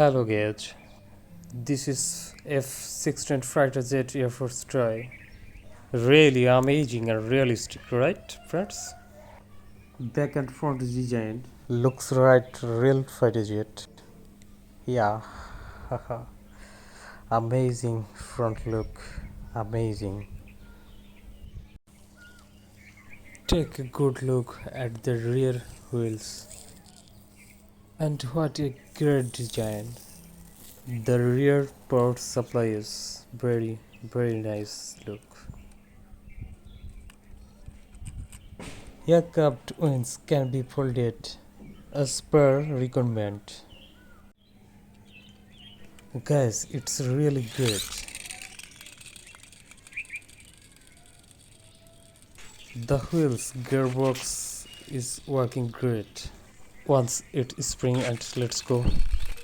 Hello guys, this is F-16 fighter jet Air Force toy. Really amazing and realistic, right friends? Back and front design looks right real fighter jet. Yeah, haha. Amazing front look, amazing. Take a good look at the rear wheels. And what a great design. The rear power supply is very nice look. Aircraft wings can be folded as per requirement. Guys, it's really great. The wheels gearbox is working great. Once it spring and let's go.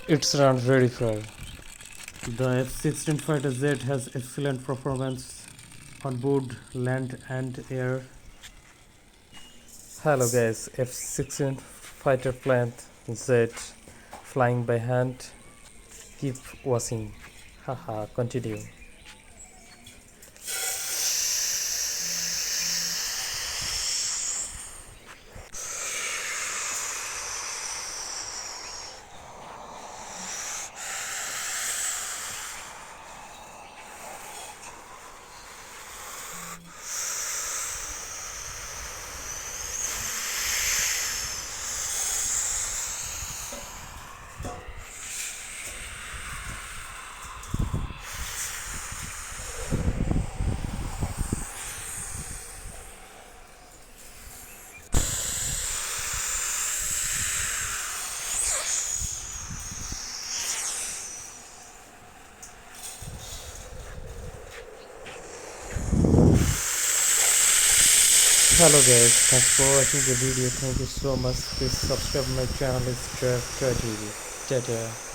It's run very far. The F-16 fighter jet has excellent performance on board land and air. Hello guys, F-16 fighter plane jet flying by hand. Keep watching. Haha, continue. Hello guys, thanks for watching the video. Thank you so much. Please subscribe my channel. It's Jeff TV. Ta-ta.